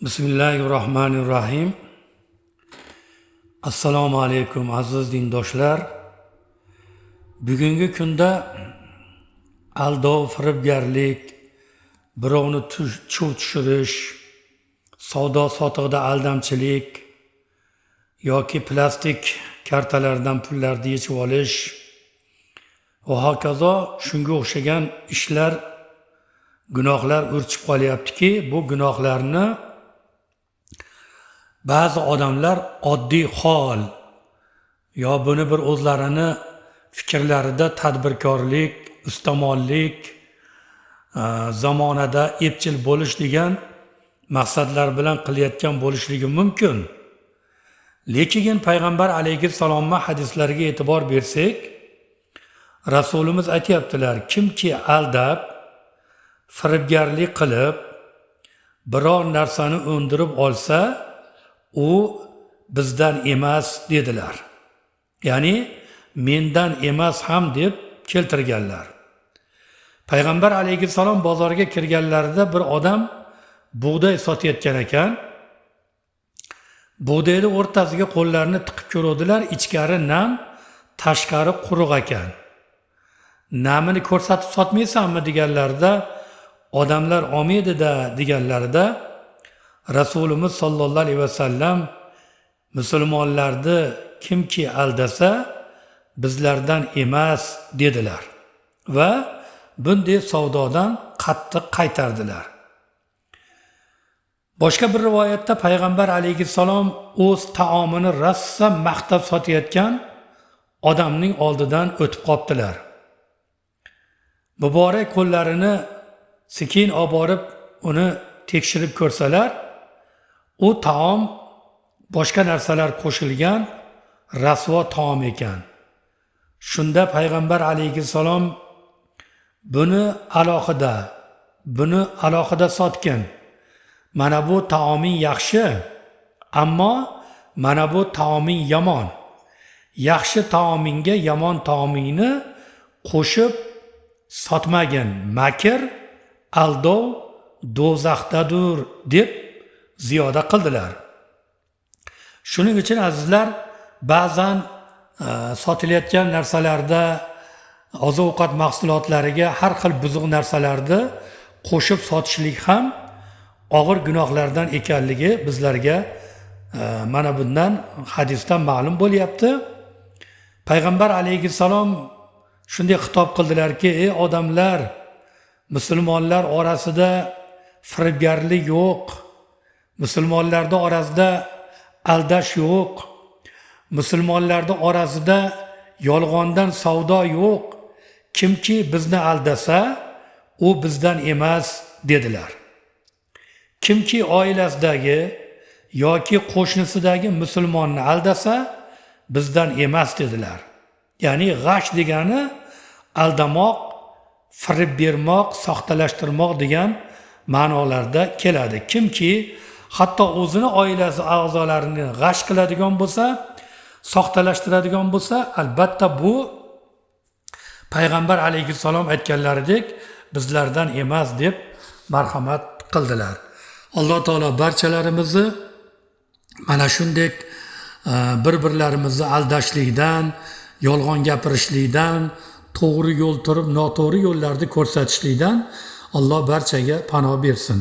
Bismillahirrahmanirrahim. Assalomu alaykum aziz dindoshlar. Bugungi kunda aldov, firibgarlik, birovni chuv tushirish, savdo sotiqda aldamchilik yoki plastik kartalardan pullarni yechib olish va hokazo shunga o'xshagan ishlar, gunohlar urchib qolyaptiki, bu gunohlarni ba'zi odamlar oddiy hol yo buni bir o'zlarini fikrlarida tadbirkorlik, ustamonlik, zamonada epchil bo'lish degan maqsadlar bilan qilayotgan bo'lishligi mumkin. Lekin payg'ambar alayhissalomning hadislariga e'tibor bersak, Rasulimiz aytayaptilar, kimki aldab, firibgarlik qilib, biror narsani o'ndirib olsa, u bizdan emas dedilar. Ya'ni mendan emas ham deb keltirganlar. Payg'ambar alayhissalom bozorga kirganlarida bir odam bug'doy sotayotgan ekan. Bug'doyni o'rtasiga qo'llarini tiqib ko'rdilar, ichkari nam, tashqari quruq ekan. Namini ko'rsatib sotmaysanmi deganlarida, odamlar olmaydi-da deganlarida, Rasulimiz sollallohu alayhi vasallam musulmonlarni kimki aldasa bizlardan emas dedilar va bunday savdodan qattiq qaytardilar. Boshqa bir rivoyatda payg'ambar alayhissalom o'z taomini rossa maqtab sotayotgan odamning oldidan o'tib qoptilar. Muborak qo'llarini sekin olib borib uni tekshirib ko'rsalar, u taom boshqa narsalar qo'shilgan rasvo taom ekan. Shunda payg'ambar alayhissalom buni alohida sotgan. Mana bu taoming yaxshi, ammo mana bu taoming yomon. Yaxshi taomingga yomon taomingni qo'shib sotmagin. Makr, aldov do'zaxdadir deb ziyoda qildilar. Shuning uchun azizlar, ba'zan sotilayotgan narsalarda, oziq-ovqat mahsulotlariga har xil buzuq narsalarni qo'shib sotishlik ham og'ir gunohlardan ekanligi bizlarga mana bundan hadisdan ma'lum bo'lyapti. Payg'ambar alayhissalom shunday xitob qildilarki, ey odamlar, musulmonlar orasida firibgarlik yo'q, musulmonlarning orasida aldash yo'q, musulmonlarning orasida yolg'ondan savdo yo'q. Kimki bizni aldasa, u bizdan emas dedilar. Kimki oilasidagi yoki qo'shnisidagi musulmonni aldasa, bizdan emas dedilar. Ya'ni g'ash degani aldamoq, firib bermoq, soxtalashtirmoq degan ma'nolarda keladi. Kimki hatto o'zini oilasi a'zolarini g'ash qiladigan bo'lsa, soxtalashtiradigan bo'lsa, albatta bu payg'ambar alayhissalom aytganlaridek bizlardan emas deb marhamat qildilar. Alloh taolo barchalarimizni mana shunday bir-birlarimizni aldashlikdan, yolg'on gapirishlikdan, to'g'ri yo'l turib noto'g'ri yo'llarni ko'rsatishlikdan Alloh barchaga panoh bersin.